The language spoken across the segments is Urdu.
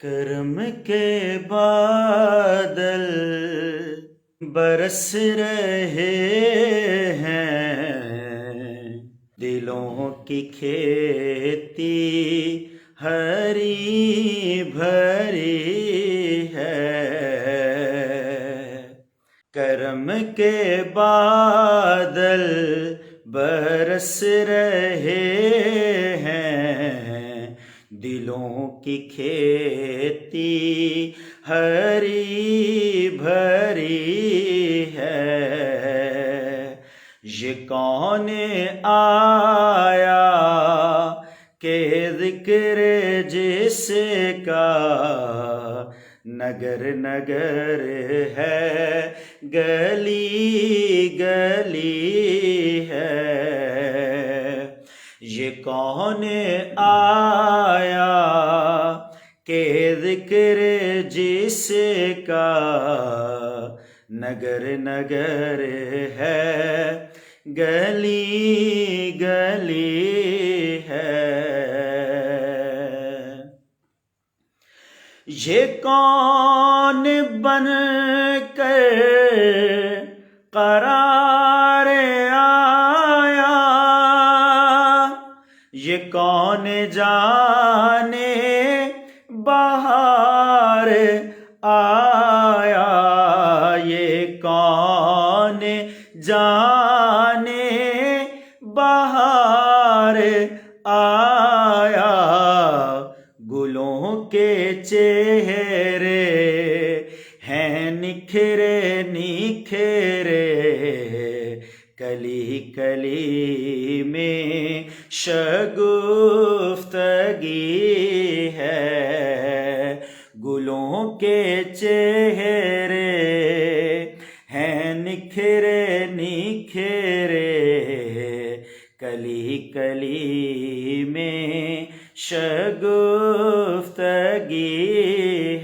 کرم کے بادل برس رہے ہیں، دلوں کی کھیتی ہری بھری ہے۔ کرم کے بادل برس رہے ہیں، دلوں کی کھیتی ہری بھری ہے۔ یہ کون آیا کہ ذکر جس کا نگر نگر ہے، گلی گلی ہے۔ یہ کون آیا کہ ذکر جس کا نگر نگر ہے، گلی گلی ہے۔ یہ کون بن کر قرار آیا، یہ کون جانے بہار آیا، یہ کون جانے بہار آیا۔ گلوں کے چہرے ہیں نکھرے نکھرے، کلی کلی میں شگفتگی ہے۔ گلوں کے چہرے ہیں نکھرے نکھرے، کلی کلی میں شگفتگی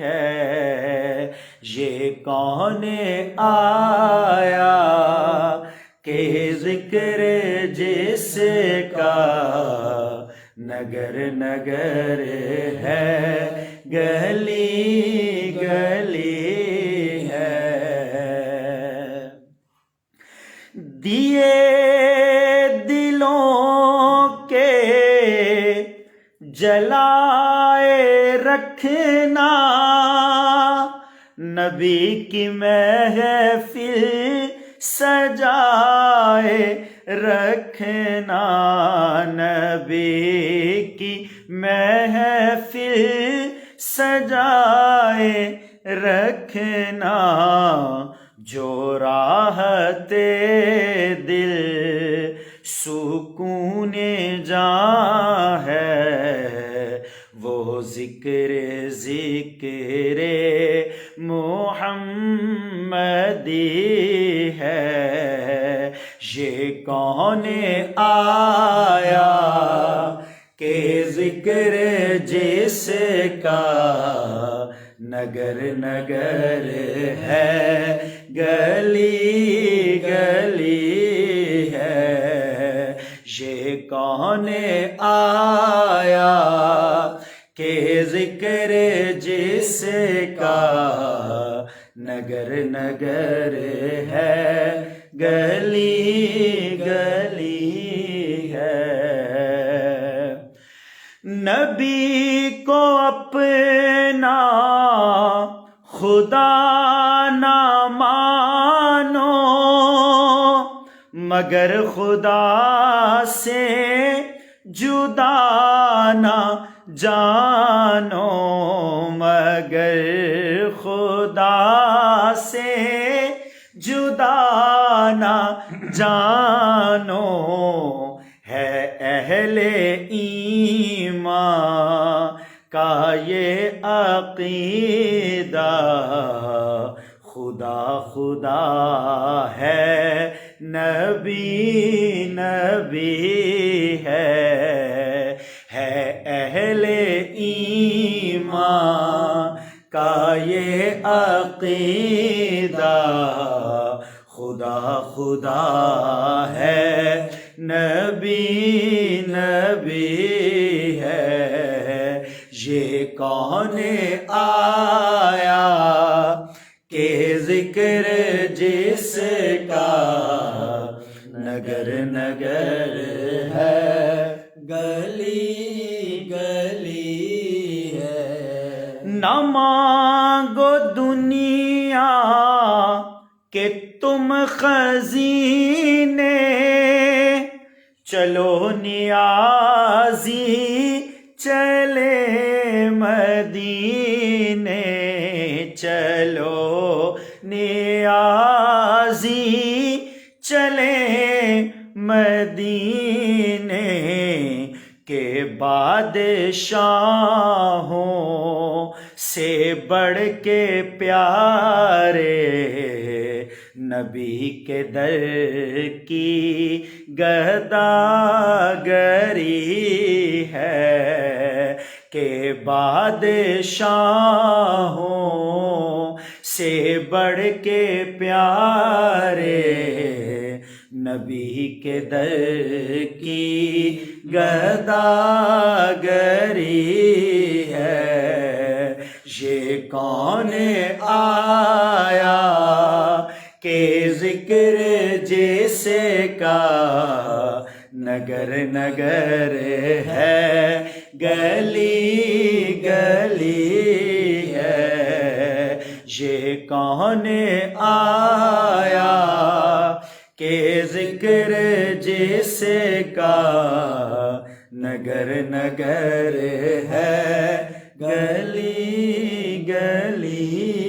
ہے۔ یہ کون آیا کہ ذکر جس کا نگر نگر ہے، گلی گلی ہے۔ دیے دلوں کے جلائے رکھنا، نبی کی محفل سجائے رکھنا، نبی کی محفل سجائے رکھنا۔ جو راحت دل سکون جاں ہے، وہ ذکر محمدی ہے۔ یہ کون آیا کہ ذکر جس کا نگر نگر ہے، گلی گلی ہے۔ یہ کون آیا کہ ذکر جس کا نگر نگر ہے، گلی گلی ہے۔ نبی کو اپنا خدا نہ مانو، مگر خدا سے جدا نہ جانو، مگر خدا سے جدا نہ جانو۔ ہے اہل ایمان کا یہ عقیدہ، خدا خدا ہے، نبی نبی ہے۔ اہل ایمان کا یہ عقیدہ، خدا خدا ہے، نبی نبی ہے۔ یہ کون آیا کہ ذکر جس کا نگر نگر ہے، گلی گلی ہے۔ نہ مانگو دنیا کہ تم خزینے، چلو نیازی چلے مدینے، چلو نیازی چلے مدینے، کہ بادشاہوں سے بڑھ کے پیارے نبی کے در کی گداگری ہے، کہ بادشاہوں سے بڑھ کے پیارے نبی کے در کی گداگری ہے۔ یہ کون آیا کہ ذکر جیسے کا نگر نگر ہے، گلی گلی ہے۔ یہ کون آیا کہ ذکر جیسے کا نگر نگر ہے، گلی گلی